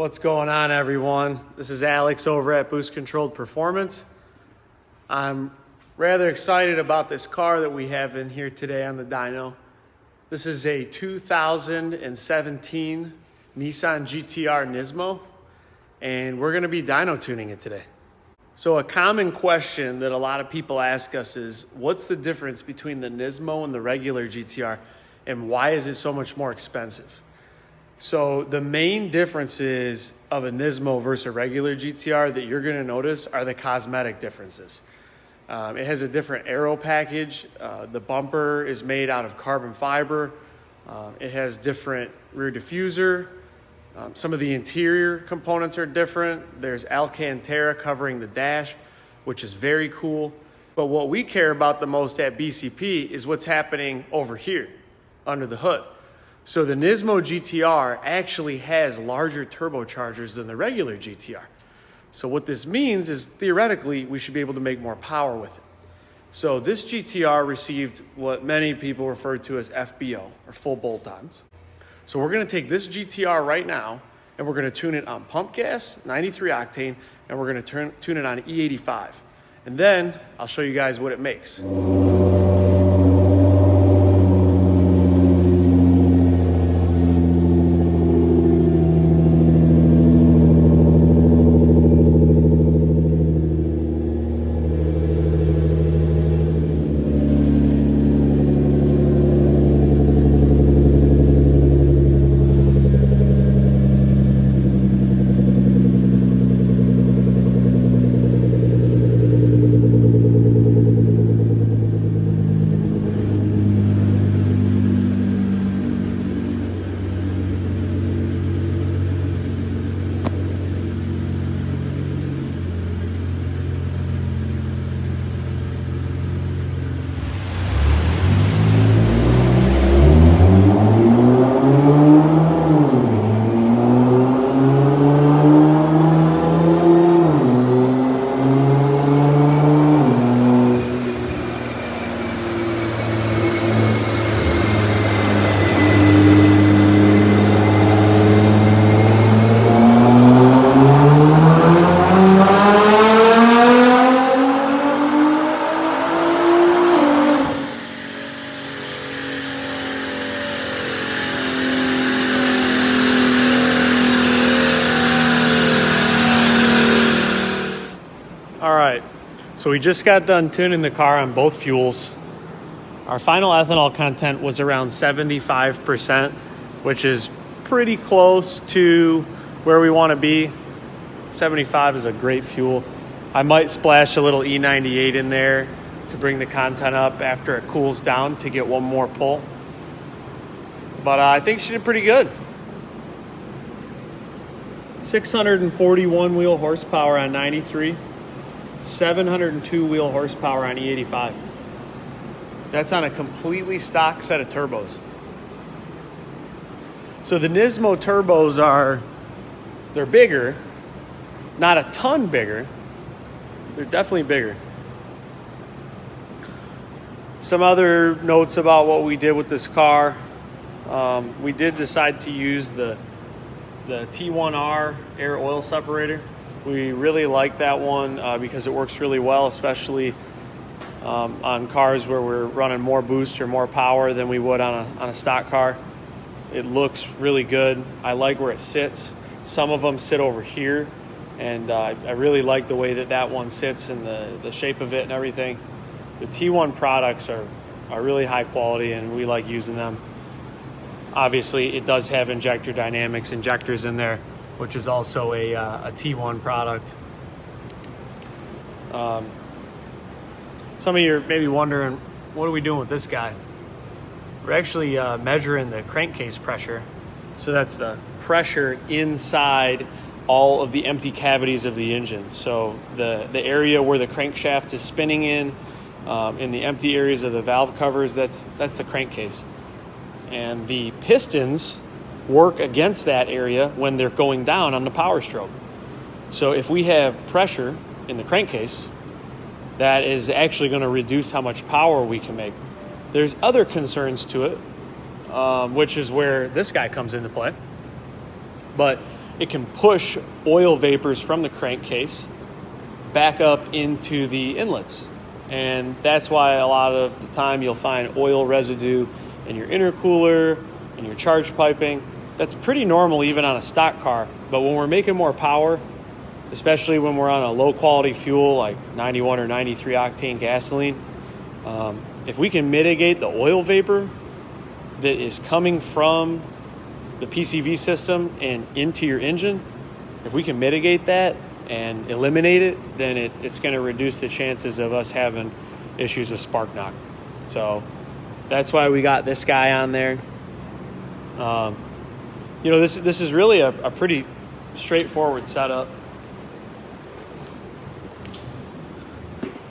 What's going on, everyone? This is Alex over at Boost Controlled Performance. I'm rather excited about this car that we have in here today on the dyno. This is a 2017 Nissan GTR Nismo, and we're going to be dyno tuning it today. So a common question that a lot of people ask us is, what's the difference between the Nismo and the regular GTR, and why is it so much more expensive? So the main differences of a Nismo versus a regular GTR that you're going to notice are the cosmetic differences. It has a different aero package. The bumper is made out of carbon fiber. It has different rear diffuser. Some of the interior components are different. There's Alcantara covering the dash, which is very cool. But what we care about the most at BCP is what's happening over here under the hood. So the Nismo GTR actually has larger turbochargers than the regular GTR. So what this means is theoretically we should be able to make more power with it. So this GTR received what many people refer to as FBO, or full bolt-ons. So we're going to take this GTR right now and we're going to tune it on pump gas, 93 octane, and we're going to tune it on E85. And then I'll show you guys what it makes. All right, so we just got done tuning the car on both fuels. Our final ethanol content was around 75%, which is pretty close to where we want to be. 75 is a great fuel. I might splash a little E98 in there to bring the content up after it cools down to get one more pull. But I think she did pretty good. 641 wheel horsepower on 93. 702 wheel horsepower on E85. That's on a completely stock set of turbos. So the Nismo turbos they're bigger, not a ton bigger. They're definitely bigger. Some other notes about what we did with this car. We did decide to use the T1R air oil separator. We really like that one because it works really well, especially on cars where we're running more boost or more power than we would on a stock car. It looks really good. I like where it sits. Some of them sit over here, and I really like the way that one sits and the shape of it and everything. The T1 products are really high quality, and we like using them. Obviously, it does have injector dynamics injectors in there, which is also a T1 product. Some of you are maybe wondering, what are we doing with this guy? We're actually measuring the crankcase pressure. So that's the pressure inside all of the empty cavities of the engine. So the area where the crankshaft is spinning in the empty areas of the valve covers, that's the crankcase. And the pistons work against that area when they're going down on the power stroke. So if we have pressure in the crankcase, that is actually going to reduce how much power we can make. There's other concerns to it, which is where this guy comes into play. But it can push oil vapors from the crankcase back up into the inlets. And that's why a lot of the time you'll find oil residue in your intercooler, in your charge piping. That's pretty normal even on a stock car. But when we're making more power, especially when we're on a low quality fuel like 91 or 93 octane gasoline, if we can mitigate the oil vapor that is coming from the PCV system and into your engine, if we can mitigate that and eliminate it, then it's going to reduce the chances of us having issues with spark knock. So that's why we got this guy on there. You know, this is really a pretty straightforward setup.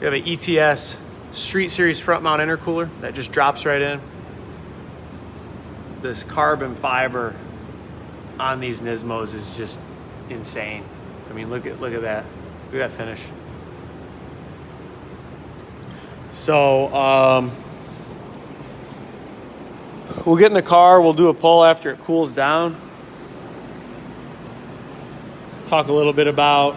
We have an ETS Street Series front mount intercooler that just drops right in. This carbon fiber on these Nismos is just insane. I mean, look at that. Look at that finish. So we'll get in the car. We'll do a pull after it cools down. Talk a little bit about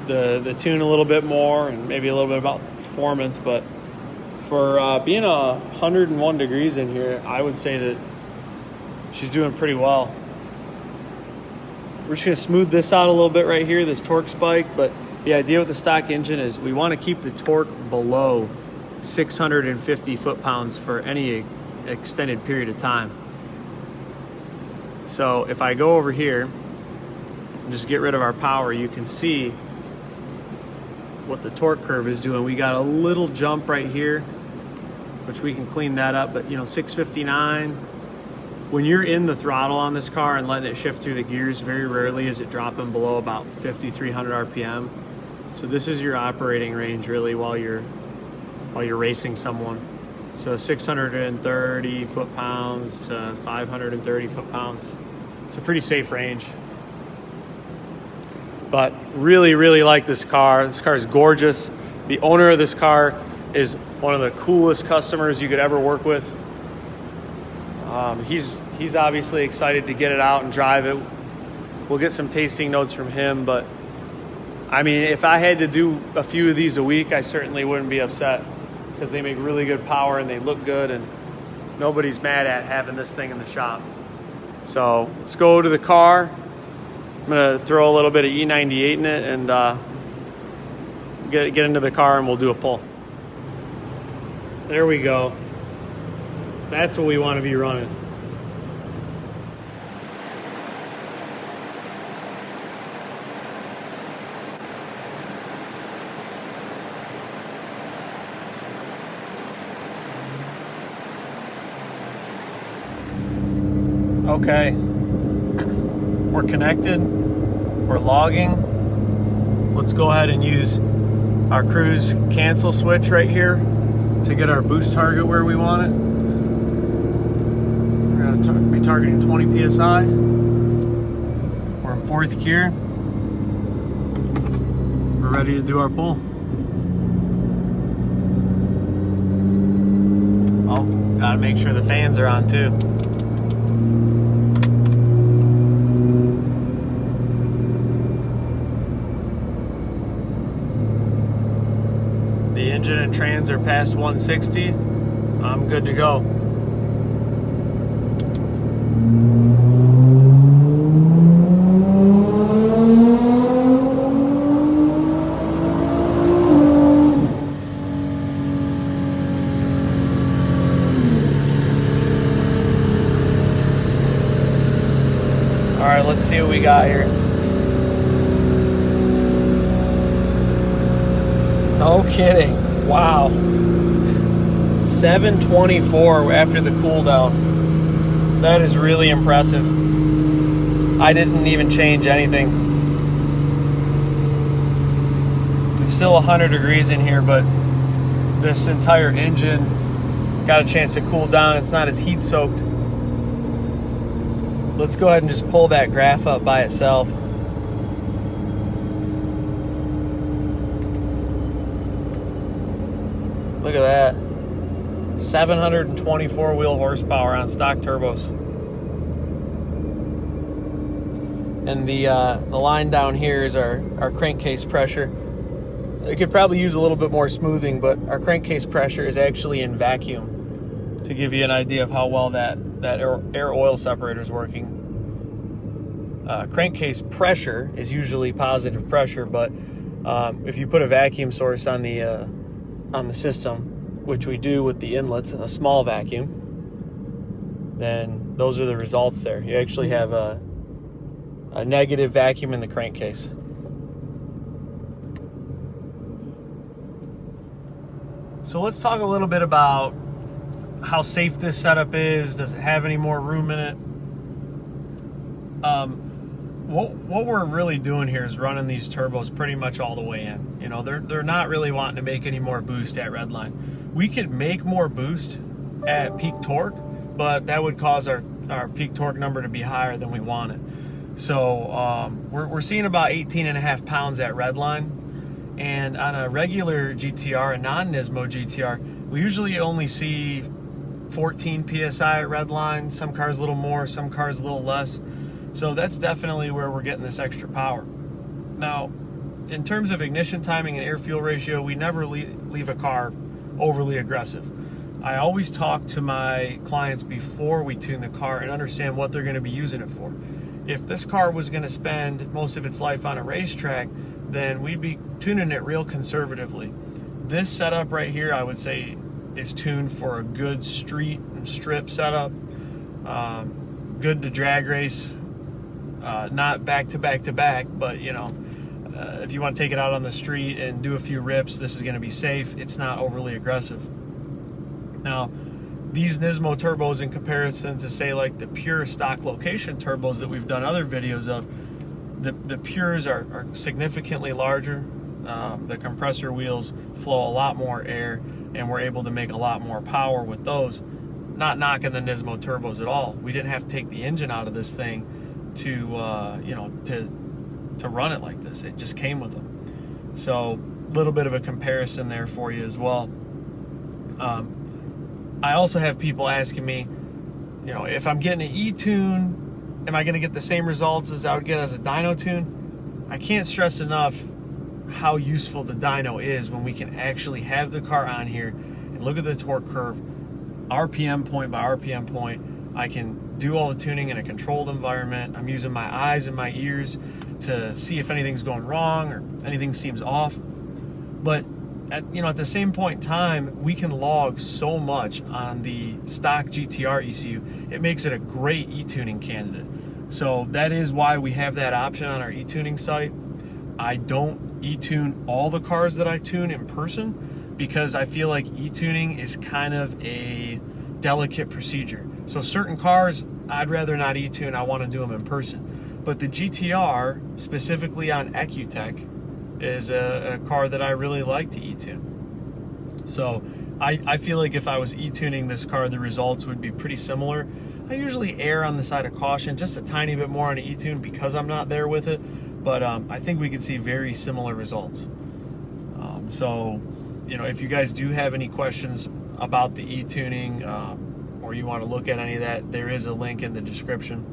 the tune a little bit more, and maybe a little bit about performance. But for being 101 degrees in here, I would say that she's doing pretty well. We're just going to smooth this out a little bit right here, this torque spike. But the idea with the stock engine is we want to keep the torque below 650 foot-pounds for any extended period of time. So if I go over here and just get rid of our power, you can see what the torque curve is doing. We got a little jump right here, which we can clean that up. But, you know, 659. When you're in the throttle on this car and letting it shift through the gears, very rarely is it dropping below about 5,300 RPM. So this is your operating range really while you're racing someone. So 630 foot-pounds to 530 foot-pounds. It's a pretty safe range. But really, really like this car. This car is gorgeous. The owner of this car is one of the coolest customers you could ever work with. He's obviously excited to get it out and drive it. We'll get some tasting notes from him, but I mean, if I had to do a few of these a week, I certainly wouldn't be upset, because they make really good power and they look good, and nobody's mad at having this thing in the shop. So let's go to the car. I'm gonna throw a little bit of E98 in it and get into the car, and we'll do a pull. There we go. That's what we want to be running. Okay, we're connected, we're logging. Let's go ahead and use our cruise cancel switch right here to get our boost target where we want it. We're gonna be targeting 20 PSI. We're in 4th gear. We're ready to do our pull. Oh, gotta make sure the fans are on too. The engine and trans are past 160. I'm good to go. All right, let's see what we got here. No kidding. Wow. 724 after the cool down. That is really impressive. I didn't even change anything. It's still 100 degrees in here, but this entire engine got a chance to cool down. It's not as heat soaked. Let's go ahead and just pull that graph up by itself. Look at that. 724 wheel horsepower on stock turbos. And the line down here is our crankcase pressure. It could probably use a little bit more smoothing, but our crankcase pressure is actually in vacuum, to give you an idea of how well that air oil separator is working. Crankcase pressure is usually positive pressure, but if you put a vacuum source on the system, which we do with the inlets, a small vacuum, then those are the results there. You actually have a negative vacuum in the crankcase. So let's talk a little bit about how safe this setup is. Does it have any more room in it? What we're really doing here is running these turbos pretty much all the way in. You know, they're not really wanting to make any more boost at redline. We could make more boost at peak torque, but that would cause our peak torque number to be higher than we wanted. So we're seeing about 18.5 pounds at redline, and on a regular GTR, a non-NISMO GTR, we usually only see 14 PSI at redline. Some cars a little more, some cars a little less. So that's definitely where we're getting this extra power. Now, in terms of ignition timing and air-fuel ratio, we never leave a car overly aggressive. I always talk to my clients before we tune the car and understand what they're going to be using it for. If this car was going to spend most of its life on a racetrack, then we'd be tuning it real conservatively. This setup right here, I would say, is tuned for a good street and strip setup, good to drag race. Not back to back to back, but you know, if you want to take it out on the street and do a few rips, this is going to be safe. It's not overly aggressive. Now, these Nismo turbos, in comparison to say like the pure stock location turbos that we've done other videos of, the pures are significantly larger. The compressor wheels flow a lot more air, and we're able to make a lot more power with those. Not knocking the Nismo turbos at all. We didn't have to take the engine out of this thing to you know, to run it like this. It just came with them. So a little bit of a comparison there for you as well. I also have people asking me, you know, if I'm getting an e-tune, am I going to get the same results as I would get as a dyno tune? I can't stress enough how useful the dyno is when we can actually have the car on here and look at the torque curve, RPM point by RPM point. I can do all the tuning in a controlled environment. I'm using my eyes and my ears to see if anything's going wrong or anything seems off. But at the same point in time, we can log so much on the stock GTR ECU. It makes it a great e-tuning candidate. So that is why we have that option on our e-tuning site. I don't e-tune all the cars that I tune in person, because I feel like e-tuning is kind of a delicate procedure. So certain cars, I'd rather not e-tune. I want to do them in person. But the GTR, specifically on Ecutech, is a car that I really like to e-tune. So I feel like if I was e-tuning this car, the results would be pretty similar. I usually err on the side of caution, just a tiny bit more on an e-tune because I'm not there with it. But I think we could see very similar results. So, you know, if you guys do have any questions about the e-tuning, or you want to look at any of that, there is a link in the description.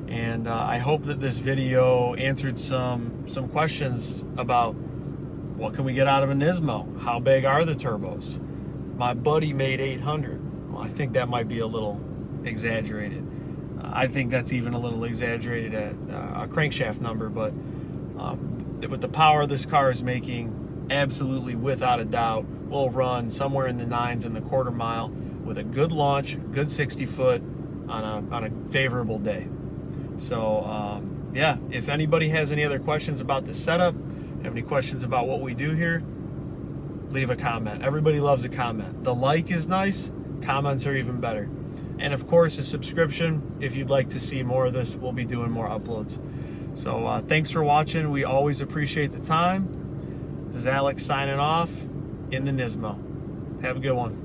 And I hope that this video answered some questions about what can we get out of a Nismo? How big are the turbos? My buddy made 800. Well, I think that might be a little exaggerated. I think that's even a little exaggerated at a crankshaft number, but with the power this car is making, absolutely without a doubt, we'll run somewhere in the 9s in the quarter mile with a good launch, good 60 foot on a favorable day. So yeah, if anybody has any other questions about the setup, have any questions about what we do here, leave a comment. Everybody loves a comment. The like is nice, comments are even better. And of course, a subscription if you'd like to see more of this. We'll be doing more uploads. So thanks for watching. We always appreciate the time. This is Alex signing off in the Nismo. Have a good one.